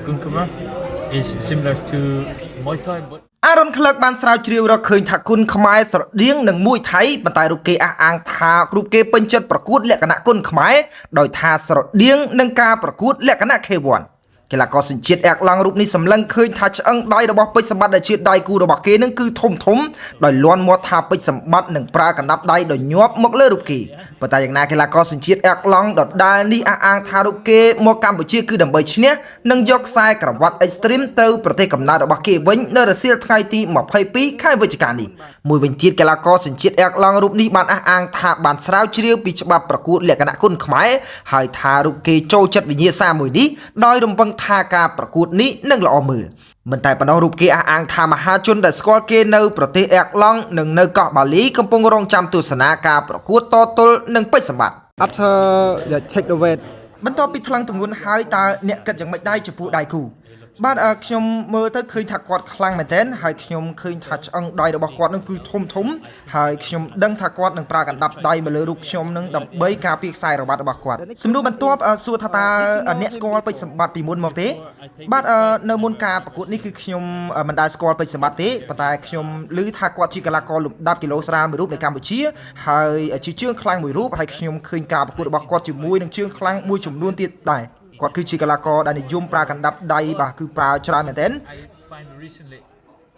Kunkuma is similar to Muay Thai, but អារ៉ុនក្លឹកបានស្រាវជ្រាវរកឃើញថាគុណខ្មែរស្រដៀងនឹងមួយថៃប៉ុន្តែរូបគេអះអាងថារូបគេពេញចិត្តប្រកួតលក្ខណៈគុណខ្មែរដោយថាស្រដៀងនឹងការប្រកួតលក្ខណៈ K1 កីឡាករសញ្ជាតិអែកឡង់រូបនេះសម្លឹងឃើញថាឆ្អឹងដៃរបស់ពេជ្រសម្បត្តិដែលជាដៃគូរបស់គេនឹងគឺធំដោយលាន់មាត់ថាពេជ្រសម្បត្តិនឹងប្រើកណ្ដាប់ដៃដោយញាប់មកលើរូបគេប៉ុន្តែយ៉ាងណាកីឡាករសញ្ជាតិអែកឡង់ដដែលនេះអះអាងថារូបគេមកកម្ពុជាគឺដើម្បីឈ្នះនិងយកខ្សែក្រវ៉ាត់ Extreme ទៅប្រទេសកំណើតរបស់គេវិញនៅរសៀលថ្ងៃទី22ខែវិច្ឆិកានេះមួយវិញទៀតកីឡាករសញ្ជាតិអែកឡង់រូបនេះបានអះអាងថាបានស្រាវជ្រាវពីច្បាប់ប្រកួតលក្ខណៈគុណខ្មែរហើយថារូបគេចូលចិត្តវិញ្ញាសាមួយនេះដោយរំពឹងថាការប្រកួតនេះនឹងល្អមើលមិនតែប៉ុណ្ណោះរូបគេអះអាងថាមហាជនដែលស្គាល់គេនៅប្រទេសអែកឡង់និងនៅកោះបាលីកំពុងរងចាំទស្សនាការប្រកួតតទល់នឹងពេជ្រសម្បត្តិ After the check the weight បន្ទាប់ពីថ្លឹងទម្ងន់ហើយតើអ្នកគិតយ៉ាងម៉េចដែរចំពោះដៃគូបាទខ្ញុំមើលទៅឃើញថាគាត់ខ្លាំងមែនទែនហើយខ្ញុំឃើញថាឆ្អឹងដៃរបស់គាត់នឹងគឺធំហើយខ្ញុំដឹងថាគាត់នឹងប្រើកណ្ដាប់ដៃមកលើរូបខ្ញុំនឹងដើម្បីការពារខ្សែក្រវ៉ាត់របស់គាត់សំណួរបន្ទាប់សួរថាតើអ្នកស្គាល់ពេជ្រសម្បត្តិពីមុនមកទេបាទនៅមុនការប្រកួតនេះគឺខ្ញុំមិនដែលស្គាល់ពេជ្រសម្បត្តិទេប៉ុន្តែខ្ញុំឮថាគាត់ជាកីឡាករលំដាប់គីឡូស្រាលមួយរូបនៅកម្ពុជាហើយជាជើងខ្លាំងមួយរូបហើយខ្ញុំឃើញការប្រកួតរបស់គាត់ជាមួយនឹងជើងខ្លាំងមួយចំនួនទៀតដែរគាត់គឺជាកីឡាករដែលនិយមប្រើកណ្ដាប់ដៃបាទគឺប្រើច្រើនមែនទែន find recently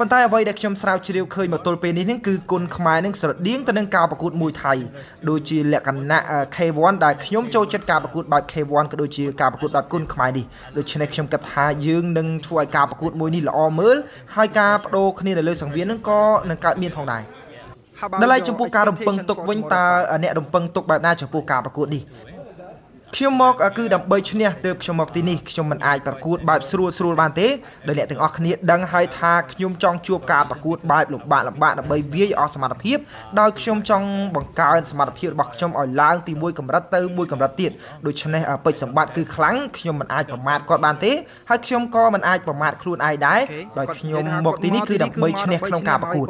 ប៉ុន្តែអ្វីដែលខ្ញុំស្រាវជ្រាវឃើញមកទល់ពេលនេះគឺគុណខ្មែរនឹងស្រដៀងទៅនឹងការប្រកួតមួយថៃដូចជាលក្ខណៈ K1 ដែលខ្ញុំចូលចិត្តការប្រកួតបែប K1 ក៏ដូចជាការប្រកួតបែបគុណខ្មែរនេះដូច្នេះខ្ញុំគិតថាយើងនឹងធ្វើឲ្យការប្រកួតមួយនេះល្អមើលហើយការបដូរគ្នានៅលើសង្វៀននឹងក៏នឹងកើតមានផងដែរដល់ហើយចំពោះការរំពឹងទុកវិញតើអ្នករំពឹងទុកបែបណាចំពោះការប្រកួតនេះខ្ញុំមកគឺដើម្បីឈ្នះទើបខ្ញុំមកទីនេះខ្ញុំមិនអាចប្រកួតបែបស្រួលបានទេដោយអ្នកទាំងអស់គ្នាដឹងហើយថាខ្ញុំចង់ជួបការប្រកួតបែបលំបាកដើម្បីវាយអស់សមត្ថភាពដោយខ្ញុំចង់បង្កើនសមត្ថភាពរបស់ខ្ញុំឲ្យឡើងពីមួយកម្រិតទៅមួយកម្រិតទៀតដូច្នេះពេជ្រសម្បត្តិគឺខ្លាំងខ្ញុំមិនអាចប្រមាថគាត់បានទេហើយខ្ញុំក៏មិនអាចប្រមាថខ្លួនឯងដែរដោយខ្ញុំមកទីនេះគឺដើម្បីឈ្នះក្នុងការប្រកួត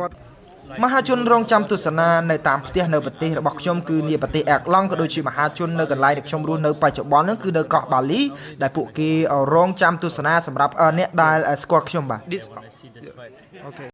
មហាជនរងចាំទស្សនានៅតាមផ្ទះនៅប្រទេសរបស់ខ្ញុំគឺនាប្រទេសអែកឡង់ក៏ដូចជាមហាជននៅកន្លែងដែលខ្ញុំរស់នៅបច្ចុប្បន្នហ្នឹងគឺនៅកោះបាលីដែលពួកគេរងចាំទស្សនាសម្រាប់អ្នកដែលស្គាល់ខ្ញុំបាទ I see this fight. Okay